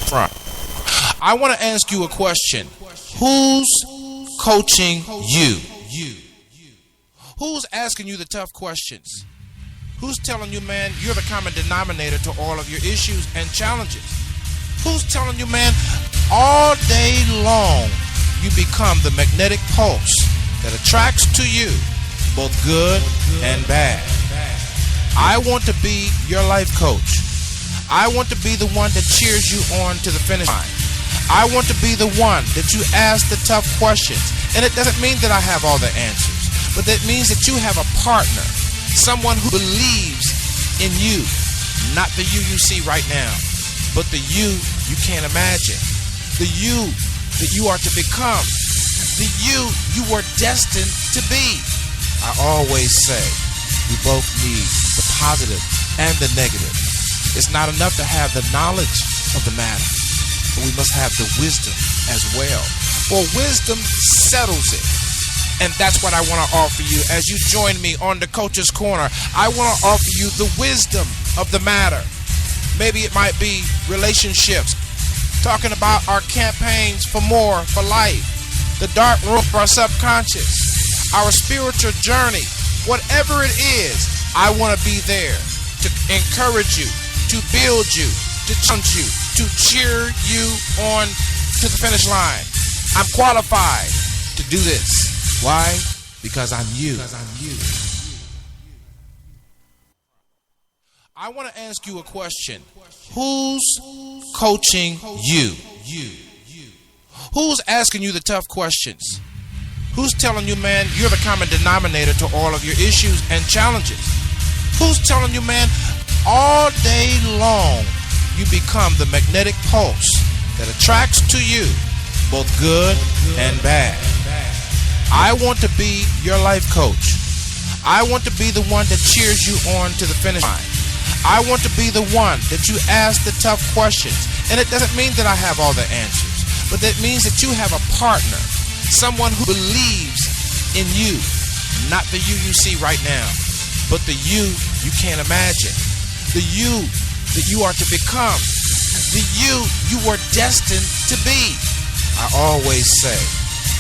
front. I want to ask you a question. Who's coaching you? Who's asking you the tough questions? Who's telling you, man, you're the common denominator to all of your issues and challenges? Who's telling you, man, all day long you become the magnetic pulse that attracts to you both good and bad? I want to be your life coach. I want to be the one that cheers you on to the finish line. I want to be the one that you ask the tough questions. And it doesn't mean that I have all the answers, but that means that you have a partner, someone who believes in you, not the you see right now, but the you can't imagine, the you that you are to become, the you were destined to be. I always say we both need the positive and the negative. It's not enough to have the knowledge of the matter, but we must have the wisdom as well. For wisdom settles it. And that's what I want to offer you as you join me on the Coach's Corner. I want to offer you the wisdom of the matter. Maybe it might be relationships, talking about our campaigns for more, for life, the dark room of our subconscious, our spiritual journey. Whatever it is, I want to be there to encourage you, to build you, to challenge you, to cheer you on to the finish line. I'm qualified to do this. Why? Because I'm you. I want to ask you a question. Who's coaching you? Who's asking you the tough questions? Who's telling you, man, you're the common denominator to all of your issues and challenges? Who's telling you, man, all day long you become the magnetic pulse that attracts to you both good and bad? I want to be your life coach. I want to be the one that cheers you on to the finish line. I want to be the one that you ask the tough questions. And it doesn't mean that I have all the answers, but that means that you have a partner, someone who believes in you, not the you see right now, but the you can't imagine, the you that you are to become, the you were destined to be. I always say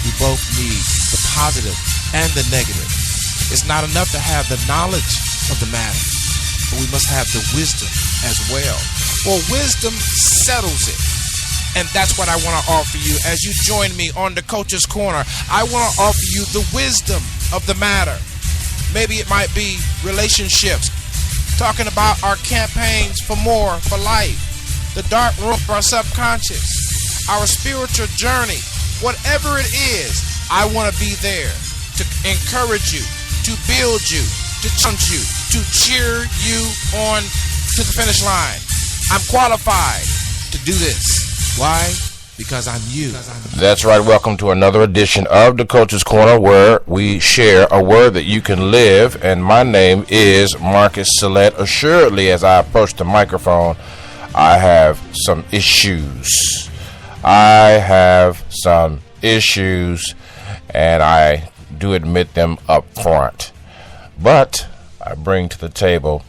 we both need the positive and the negative. It's not enough to have the knowledge of the matter, but we must have the wisdom as well. For wisdom settles it. And that's what I want to offer you as you join me on the Coach's Corner. I want to offer you the wisdom of the matter. Maybe it might be relationships, talking about our campaigns for more, for life, the dark room of our subconscious, our spiritual journey. Whatever it is, I want to be there to encourage you, to build you, to challenge you, to cheer you on to the finish line. I'm qualified to do this. Why? Because I'm you. That's right. Welcome to another edition of the Coach's Corner, where we share a word that you can live. And my name is Marcus Salette. Assuredly, as I approach the microphone, I have some issues. And I do admit them up front. But I bring to the table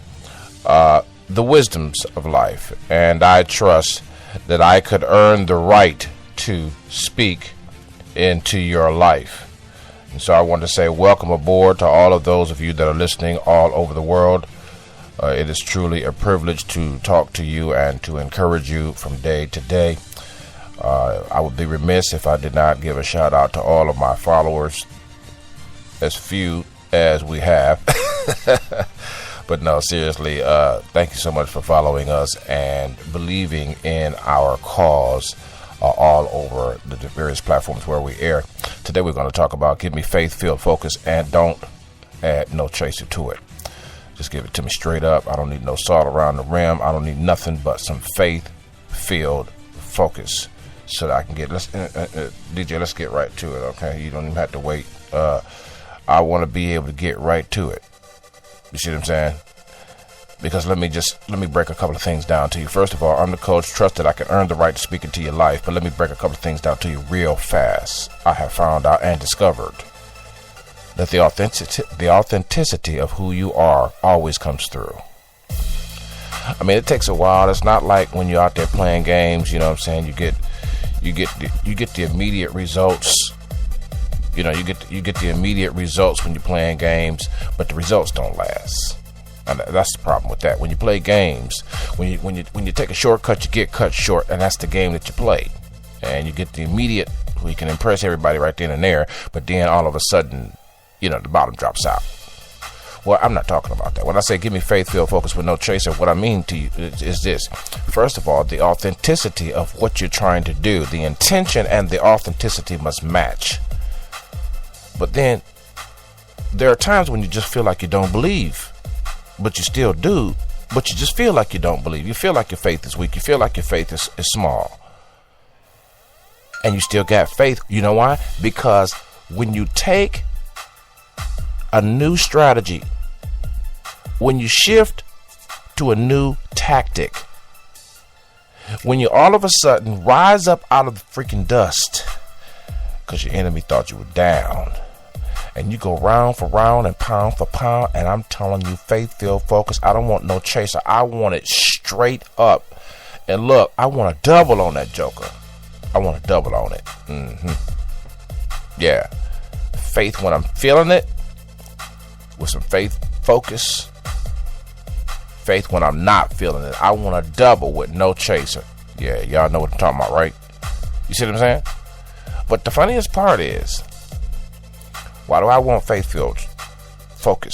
the wisdoms of life, and I trust that I could earn the right to speak into your life. And so I want to say welcome aboard to all of those of you that are listening all over the world. It is truly a privilege to talk to you and to encourage you from day to day. I would be remiss if I did not give a shout out to all of my followers, as few as we have. But no, seriously, thank you so much for following us and believing in our cause all over the various platforms where we air. Today we're going to talk about give me faith-filled focus, and don't add no chaser to it. Just give it to me straight up. I don't need no salt around the rim. I don't need nothing but some faith-filled focus so that I can get, DJ, let's get right to it, okay? You don't even have to wait. I want to be able to get right to it. You see what I'm saying? Because let me break a couple of things down to you. First of all, I'm the coach. Trust that I can earn the right to speak into your life. But let me break a couple of things down to you real fast. I have found out and discovered that the authenticity of who you are always comes through. I mean, it takes a while. It's not like when you're out there playing games, you know what I'm saying? You get the immediate results. You know, you get the immediate results when you're playing games, but the results don't last. And that's the problem with that. When you play games, when you take a shortcut, you get cut short, and that's the game that you play. And you get the immediate, we can impress everybody right then and there, but then all of a sudden, you know, the bottom drops out. Well, I'm not talking about that. When I say give me faith-filled focus with no chaser, what I mean to you is this. First of all, the authenticity of what you're trying to do, the intention and the authenticity must match. But then there are times when you just feel like you don't believe, but you still do, but you just feel like you don't believe. You feel like your faith is weak. You feel like your faith is small. And you still got faith. You know why? Because when you take a new strategy, when you shift to a new tactic, when you all of a sudden rise up out of the freaking dust because your enemy thought you were down, and you go round for round and pound for pound, and I'm telling you, faith-filled focus, I don't want no chaser. I want it straight up. And look, I want to double on that joker. I want to double on it. Yeah. Faith when I'm feeling it, with some faith focus. Faith when I'm not feeling it. I want to double with no chaser. Yeah, y'all know what I'm talking about, right? You see what I'm saying? But the funniest part is, why do I want faith-filled focus?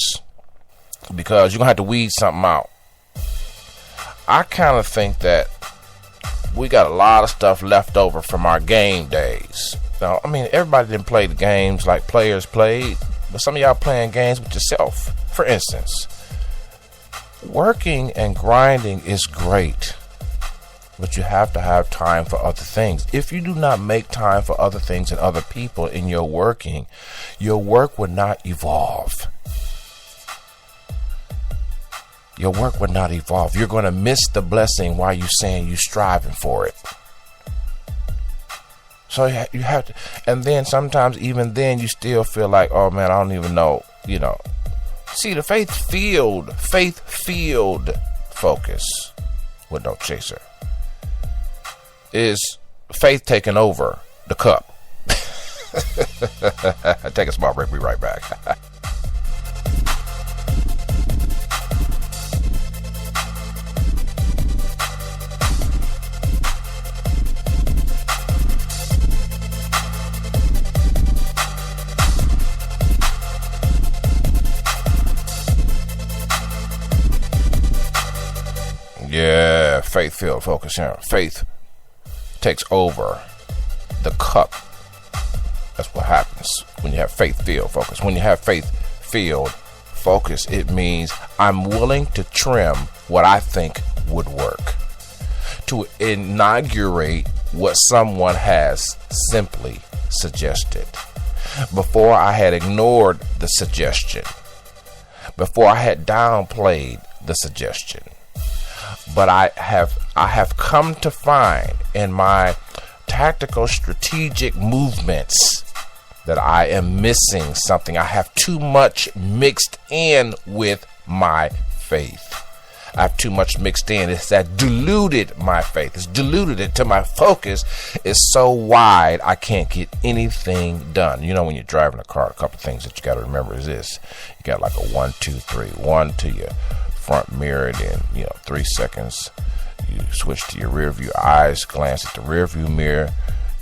Because you're going to have to weed something out. I kind of think that we got a lot of stuff left over from our game days. Now, I mean, everybody didn't play the games like players played, but some of y'all playing games with yourself. For instance, working and grinding is great, but you have to have time for other things. If you do not make time for other things and other people in your working, your work would not evolve. Your work would not evolve. You're going to miss the blessing while you're saying you're striving for it. So you have to, and then sometimes even then you still feel like, oh man, I don't even know, you know. See, the faith-filled focus with no chaser is faith taking over the cup. Take a small break, we'll be right back. Yeah, faith-filled focus here. Faith takes over the cup. That's what happens when you have faith-filled focus. When you have faith-filled focus, it means I'm willing to trim what I think would work to inaugurate what someone has simply suggested. Before I had ignored the suggestion, before I had downplayed the suggestion. But I have come to find in my tactical strategic movements that I am missing something. I have too much mixed in with my faith. I have too much mixed in. It's that diluted my faith. It's diluted it till my focus is so wide I can't get anything done. You know, when you're driving a car, a couple of things that you got to remember is this. You got like a 1, 2, 3. 1 to your front mirror, then 3 seconds you switch to your rear view, eyes glance at the rear view mirror,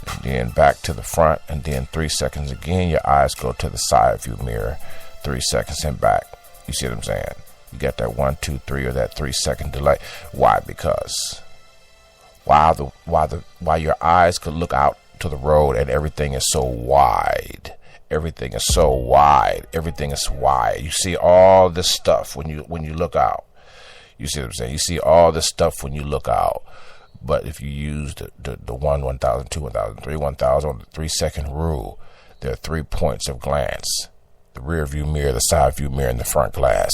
and then back to the front, and then 3 seconds again your eyes go to the side view mirror, 3 seconds and back. You see what I'm saying? You got that 1, 2, 3 or that 3 second delay. Why? Because while your eyes could look out to the road and everything is so wide. Everything is so wide. Everything is wide. You see all this stuff when you look out. You see what I'm saying? You see all this stuff when you look out. But if you use the 1, 1,000, 2, 1,000, 3, 1,000, on the 3 second rule, there are 3 points of glance: the rear view mirror, the side view mirror, and the front glass.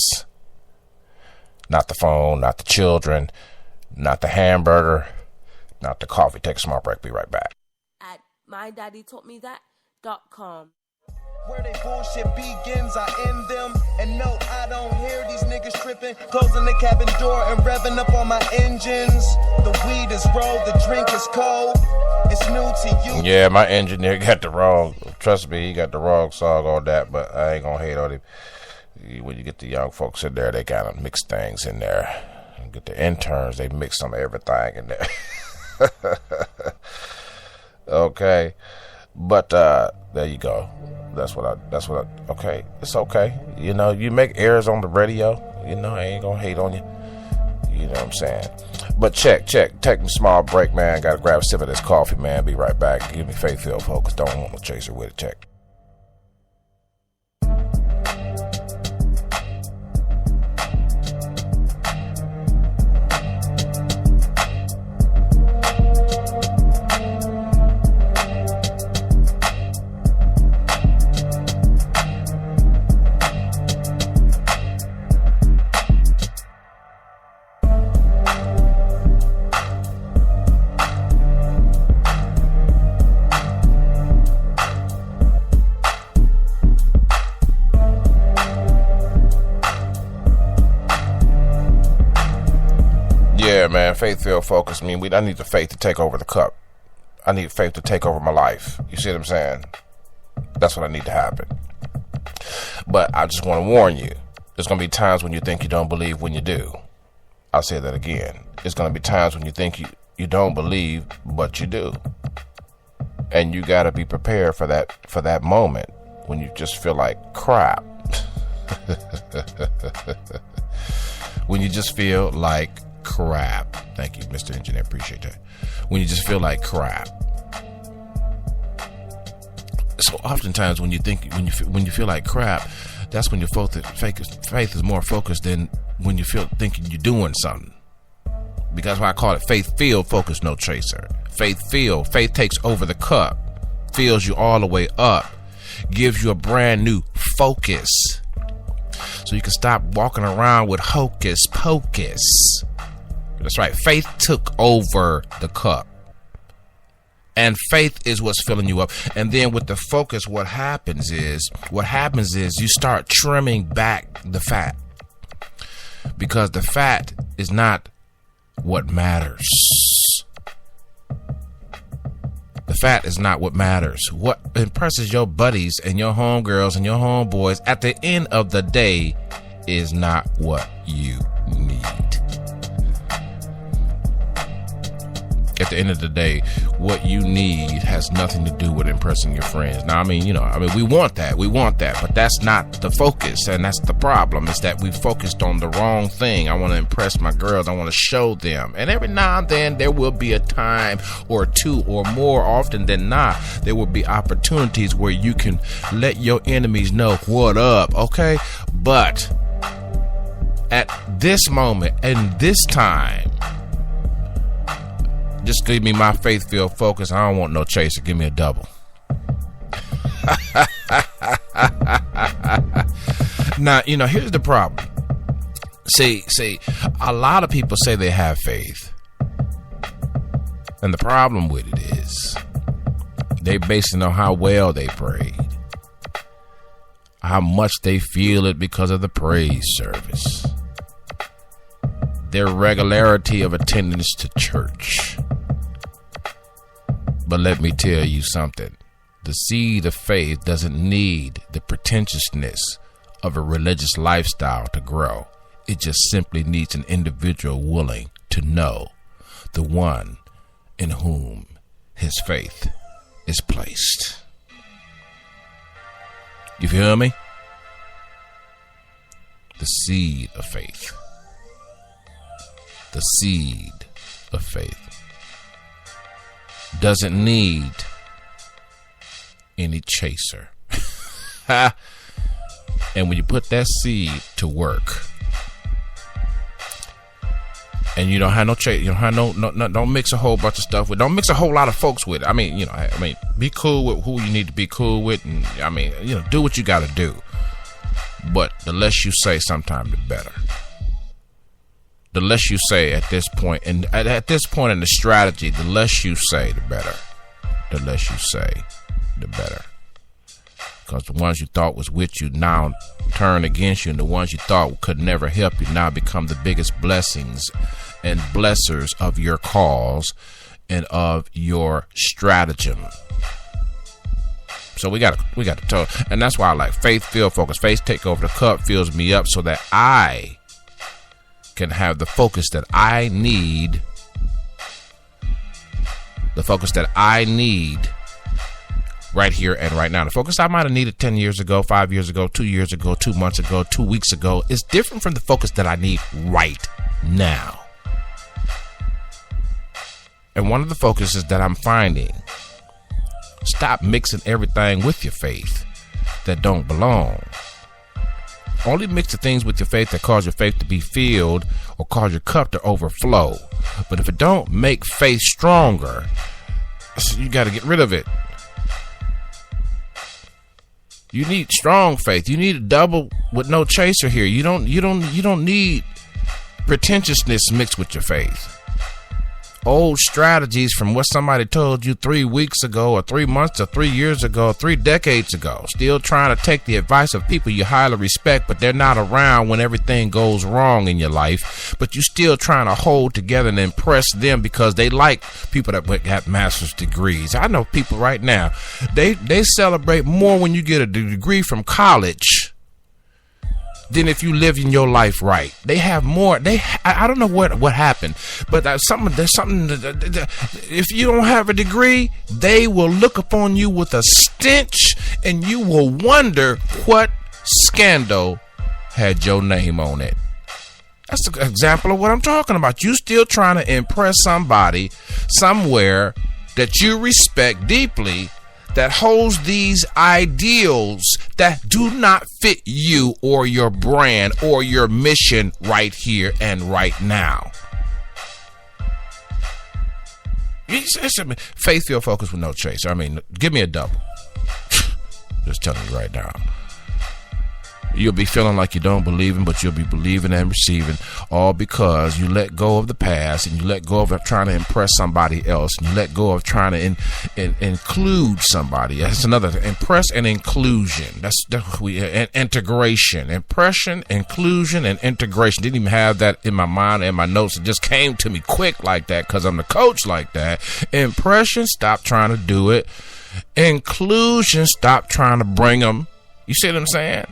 Not the phone, not the children, not the hamburger, not the coffee. Take a small break. Be right back. At mydaddytaughtmethat.com. Where they bullshit begins, I end them. And no, I don't hear these niggas tripping. Closing the cabin door and revving up all my engines. The weed is rolled, the drink is cold. It's new to you. Yeah, my engineer got the wrong, trust me, he got the wrong song on that, but I ain't gonna hate on him. When you get the young folks in there, they kind of mix things in there. And get the interns, they mix some of everything in there. Okay. But there you go. Okay, it's okay. You know, you make errors on the radio, you know, I ain't gonna hate on you. You know what I'm saying? But check. Take a small break, man. Gotta grab a sip of this coffee, man. Be right back. Give me faith-filled focus. Don't want no chaser with it. Check. Yeah, man, faith-filled focus. I mean, I need the faith to take over the cup. I need faith to take over my life. You see what I'm saying? That's what I need to happen. But I just want to warn you. There's going to be times when you think you don't believe when you do. I'll say that again. There's going to be times when you think you don't believe, but you do. And you got to be prepared for that moment when you just feel like crap. When you just feel like crap. Thank you, Mr. Engineer. Appreciate that. When you just feel like crap. So oftentimes when you feel like crap, that's when your faith is more focused than when you thinking you're doing something. Because why I call it faith-filled focus, no chaser. Faith-filled. Faith takes over the cup, fills you all the way up, gives you a brand new focus. So you can stop walking around with hocus pocus. That's right. Faith took over the cup. And faith is what's filling you up. And then with the focus, what happens is you start trimming back the fat. Because the fat is not what matters. The fat is not what matters. What impresses your buddies and your homegirls and your homeboys at the end of the day is not what you need. At the end of the day, what you need has nothing to do with impressing your friends. Now, we want that, but that's not the focus, and that's the problem, is that we focused on the wrong thing. I want to impress my girls. I want to show them. And every now and then, there will be a time or two, or more often than not, there will be opportunities where you can let your enemies know what up, okay? But at this moment and this time, just give me my faith-filled focus. I don't want no chaser. Give me a double. Now, here's the problem. See, a lot of people say they have faith. And the problem with it is they base it on how well they prayed, how much they feel it because of the praise service, their regularity of attendance to church. But let me tell you something. The seed of faith doesn't need the pretentiousness of a religious lifestyle to grow. It just simply needs an individual willing to know the one in whom his faith is placed. You feel me? The seed of faith. The seed of faith doesn't need any chaser. And when you put that seed to work, and you don't have no chase, you don't have no, don't mix a whole bunch of stuff with, don't mix a whole lot of folks with it. Be cool with who you need to be cool with, and do what you got to do. But the less you say, sometimes the better. The less you say at this point, and at this point in the strategy, the less you say, the better. The less you say, the better. Because the ones you thought was with you now turn against you, and the ones you thought could never help you now become the biggest blessings and blessers of your cause and of your stratagem. So we got to talk, and that's why I like faith-filled focus. Faith take over the cup, fills me up so that I can have the focus that I need. The focus that I need right here and right now. The focus I might have needed 10 years ago, 5 years ago, 2 years ago, 2 months ago, 2 weeks ago is different from the focus that I need right now. And one of the focuses that I'm finding, stop mixing everything with your faith that don't belong. Only mix the things with your faith that cause your faith to be filled or cause your cup to overflow. But if it don't make faith stronger, you got to get rid of it. You need strong faith. You need a double with no chaser here. You don't need pretentiousness mixed with your faith. Old strategies from what somebody told you 3 weeks ago or 3 months or 3 years ago, 3 decades ago. Still trying to take the advice of people you highly respect, but they're not around when everything goes wrong in your life. But you still trying to hold together and impress them because they like people that got master's degrees. I know people right now, they celebrate more when you get a degree from college than if you live in your life right. They have more. I don't know what happened, but there's something. If you don't have a degree, they will look upon you with a stench, and you will wonder what scandal had your name on it. That's an example of what I'm talking about. You still trying to impress somebody somewhere that you respect deeply, that holds these ideals that do not fit you or your brand or your mission right here and right now. Faith-filled focus with no chaser. I mean, give me a double. Just telling you right now. You'll be feeling like you don't believe in, but you'll be believing and receiving, all because you let go of the past and you let go of trying to impress somebody else, and you let go of trying to include somebody. That's another thing. Impress and inclusion. That's integration. Impression, inclusion, and integration. Didn't even have that in my mind and my notes. It just came to me quick like that because I'm the coach like that. Impression, stop trying to do it. Inclusion, stop trying to bring them. You see what I'm saying?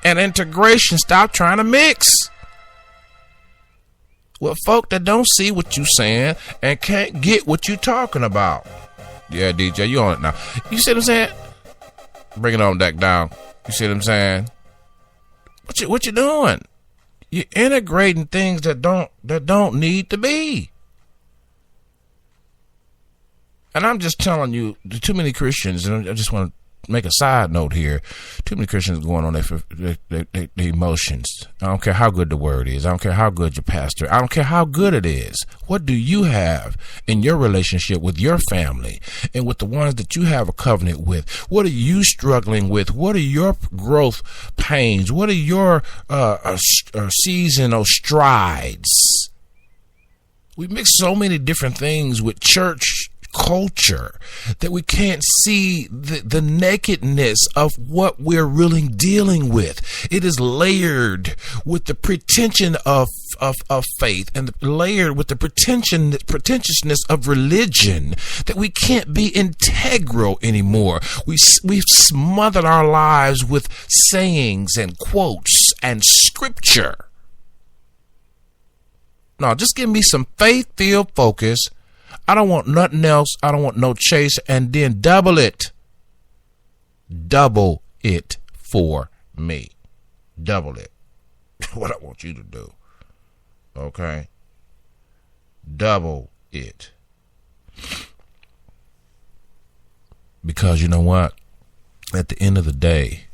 And integration, stop trying to mix with folk that don't see what you saying and can't get what you talking about. Yeah, DJ, you on it now. You see what I'm saying? Bring it on back down. You see what I'm saying? What you doing? You're integrating things that don't need to be. And I'm just telling you, too many Christians, and I just want to make a side note here. Too many Christians going on their emotions. I don't care how good the word is. I don't care how good your pastor. I don't care how good it is. What do you have in your relationship with your family and with the ones that you have a covenant with? What are you struggling with? What are your growth pains? What are your seasonal strides? We mix so many different things with church culture that we can't see the nakedness of what we're really dealing with. It is layered with the pretension of faith and layered with the pretentiousness of religion that we can't be integral anymore. We've smothered our lives with sayings and quotes and scripture. No, just give me some faith-filled focus. I don't want nothing else. I don't want no chase. And then double it. Double it for me. Double it. What I want you to do. Okay? Double it. Because you know what? At the end of the day,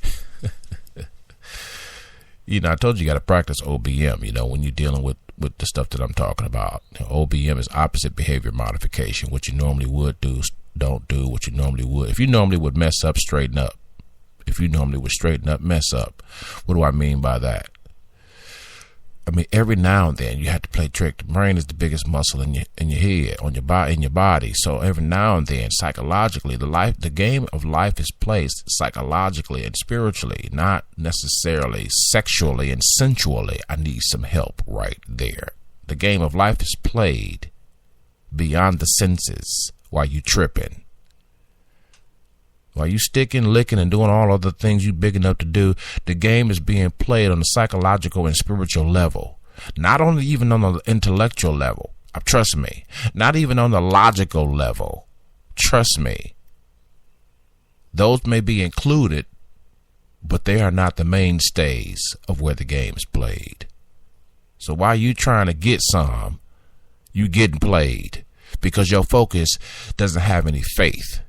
I told you got to practice OBM, when you're dealing with the stuff that I'm talking about. OBM is opposite behavior modification. What you normally would do, don't do what you normally would. If you normally would mess up, straighten up. If you normally would straighten up, mess up. What do I mean by that? every now and then you have to play trick. The brain is the biggest muscle in your head, in your body. So every now and then, psychologically, the game of life is played psychologically and spiritually, not necessarily sexually and sensually. I need some help right there. The game of life is played beyond the senses while you tripping. While you sticking, licking, and doing all of the things you big enough to do, the game is being played on the psychological and spiritual level. Not only even on the intellectual level. Trust me. Not even on the logical level. Trust me. Those may be included, but they are not the mainstays of where the game is played. So while you trying to get some, you getting played because your focus doesn't have any faith.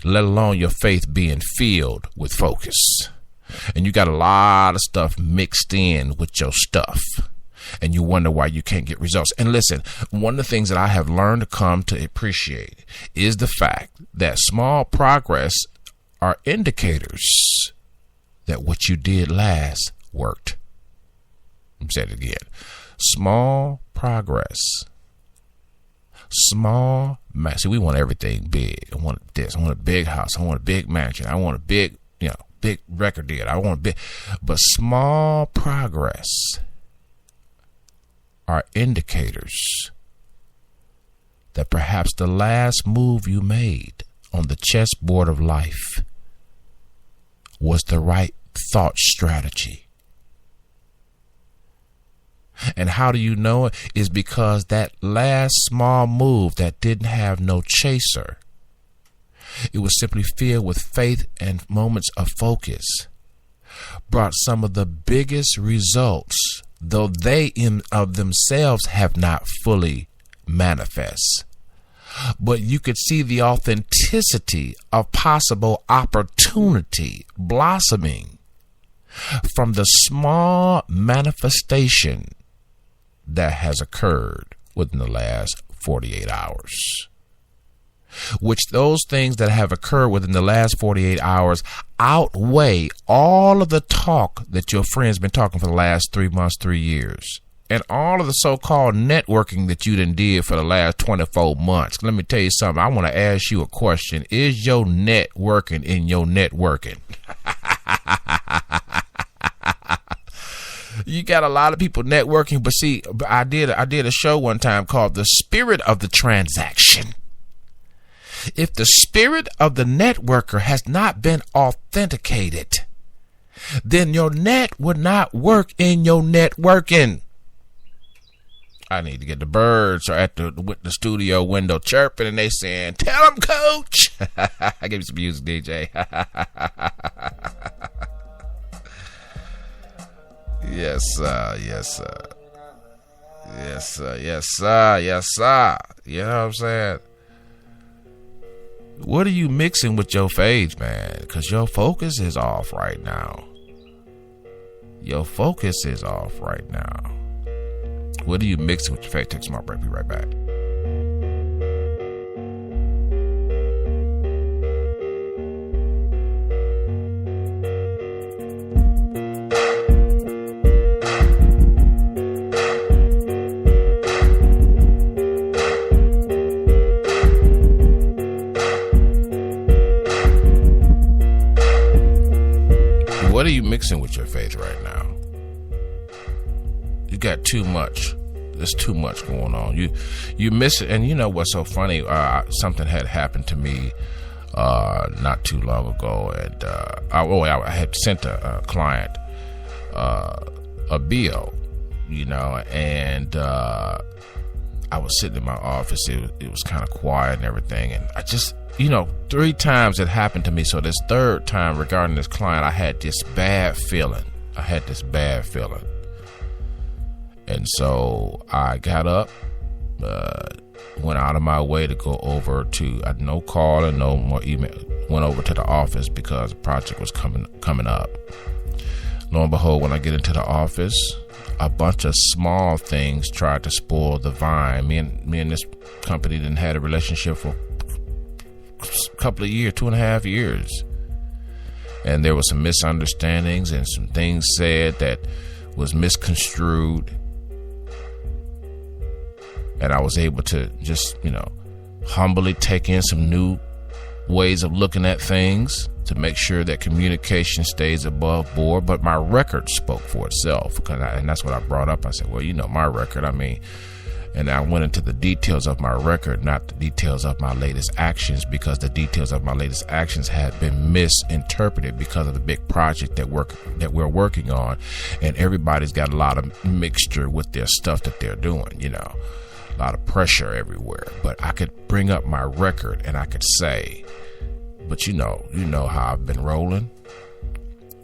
Let alone your faith being filled with focus. And you got a lot of stuff mixed in with your stuff. And you wonder why you can't get results. And listen, one of the things that I have learned to come to appreciate is the fact that small progress are indicators that what you did last worked. Let me say it again. Small progress. See, we want everything big. I want this. I want a big house. I want a big mansion. I want a big, big record deal. I want a big, but small progress are indicators that perhaps the last move you made on the chessboard of life was the right thought strategy. And how do you know it? Is because that last small move that didn't have no chaser, it was simply filled with faith and moments of focus, brought some of the biggest results, though they in of themselves have not fully manifest. But you could see the authenticity of possible opportunity blossoming from the small manifestation that has occurred within the last 48 hours. Which those things that have occurred within the last 48 hours outweigh all of the talk that your friends been talking for the last 3 months, 3 years. And all of the so-called networking that you done did for the last 24 months. Let me tell you something. I want to ask you a question. Is your networking in your networking? You got a lot of people networking, but see, I did a show one time called The Spirit of the Transaction. If the spirit of the networker has not been authenticated, then your net would not work in your networking. I need to get the birds or at the studio window chirping and they saying, "Tell them, coach." I give you some music, DJ. Yes, sir. Yes, sir. Yes, sir. Yes, sir. Yes, sir. You know what I'm saying? What are you mixing with your faith, man? Because your focus is off right now. Your focus is off right now. What are you mixing with your faith? Take a small break. Be right back. What are you mixing with your faith right now? You got too much. There's too much going on. You miss it. And you know what's so funny? Something had happened to me not too long ago, and I had sent a client a bill, and I was sitting in my office. It was kind of quiet and everything, and I just, 3 times it happened to me. So this third time regarding this client, I had this bad feeling. And so I got up, went out of my way to go over to, no call and no more email, went over to the office because the project was coming up. Lo and behold, when I get into the office, a bunch of small things tried to spoil the vine. Me and this company didn't had a relationship for a couple of years, 2.5 years. And there were some misunderstandings and some things said that was misconstrued. And I was able to just, humbly take in some new ways of looking at things to make sure that communication stays above board. But my record spoke for itself, and that's what I brought up. I said, well, my record, and I went into the details of my record, not the details of my latest actions, because the details of my latest actions had been misinterpreted because of the big project that we're working on. And everybody's got a lot of mixture with their stuff that they're doing, a lot of pressure everywhere. But I could bring up my record and I could say, but you know how I've been rolling.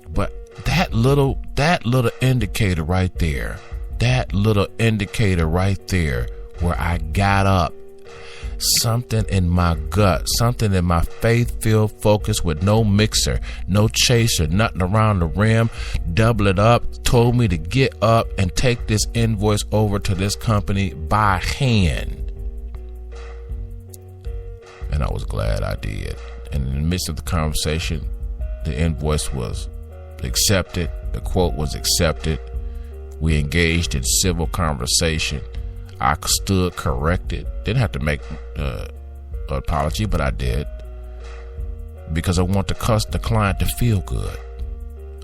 But that little indicator right there, where I got up, something in my gut, something in my faith-filled focus with no mixer, no chaser, nothing around the rim, double it up, told me to get up and take this invoice over to this company by hand. And I was glad I did. And in the midst of the conversation, the invoice was accepted, the quote was accepted. We engaged in civil conversation. I stood corrected. Didn't have to make an apology, but I did. Because I want the client to feel good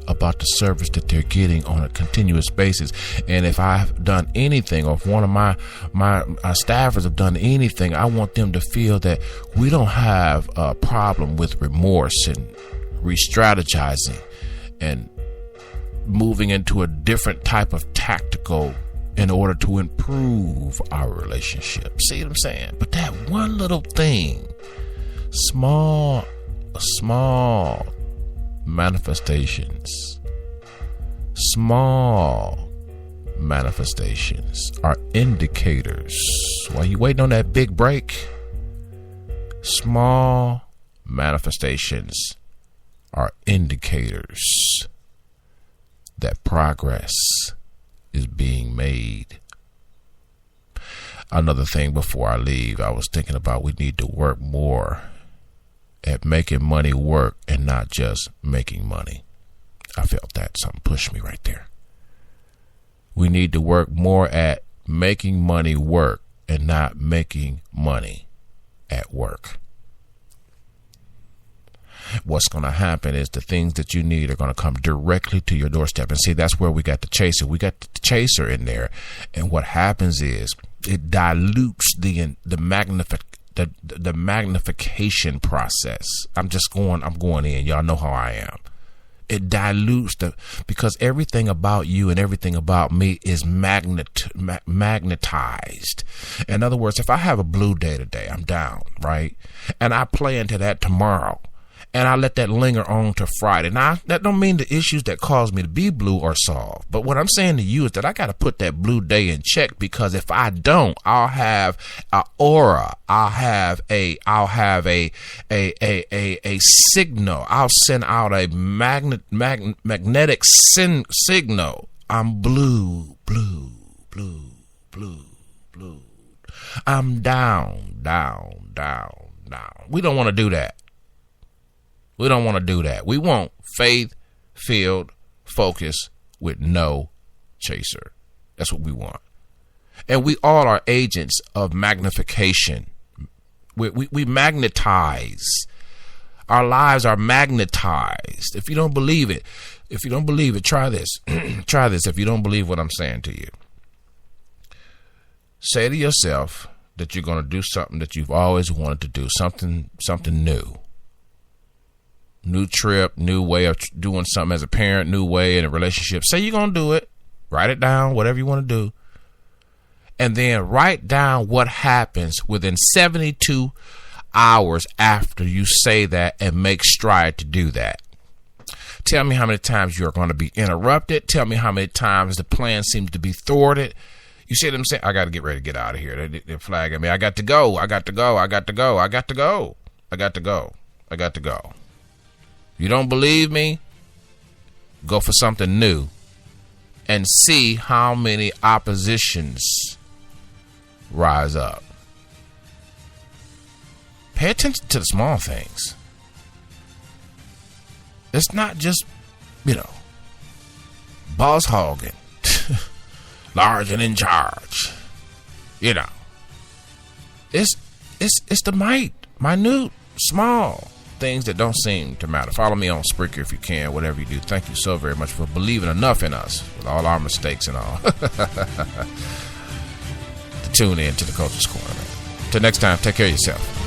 about the service that they're getting on a continuous basis. And if I've done anything, or if one of my staffers have done anything, I want them to feel that we don't have a problem with remorse and re-strategizing and moving into a different type of tactical in order to improve our relationship. See what I'm saying? But that one little thing, small manifestations are indicators. While you waiting on that big break, small manifestations are indicators that progress is being made. Another thing before I leave, I was thinking about we need to work more at making money work and not just making money. I felt that something pushed me right there. We need to work more at making money work and not making money at work. What's going to happen is the things that you need are going to come directly to your doorstep. And see, that's where we got the chaser. We got the chaser in there. And what happens is it dilutes the magnification process. I'm going in. Y'all know how I am. It dilutes because everything about you and everything about me is magnetized. In other words, if I have a blue day today, I'm down, right? And I play into that tomorrow. And I let that linger on to Friday. Now, that don't mean the issues that cause me to be blue are solved. But what I'm saying to you is that I got to put that blue day in check, because if I don't, I'll have an aura. I'll have a signal. I'll send out a magnetic signal. I'm blue. I'm down. We don't want to do that. We don't want to do that. We want faith-filled focus with no chaser. That's what we want. And we all are agents of magnification. We magnetize. Our lives are magnetized. If you don't believe it, try this. Try this if you don't believe what I'm saying to you. Say to yourself that you're going to do something that you've always wanted to do, something new. New trip, new way of doing something as a parent, new way in a relationship. Say you're going to do it. Write it down, whatever you want to do. And then write down what happens within 72 hours after you say that, and make stride to do that. Tell me how many times you're going to be interrupted. Tell me how many times the plan seems to be thwarted. You see what I'm saying? I got to get ready to get out of here. They're flagging me. I got to go. You don't believe me? Go for something new and see how many oppositions rise up. Pay attention to the small things. It's not just, boss hogging. large and in charge. You know, it's the minute, small things that don't seem to matter. Follow me on Spreaker if you can, whatever you do. Thank you so very much for believing enough in us with all our mistakes and all. To tune in to the Coach's Corner, man. Till next time, take care of yourself.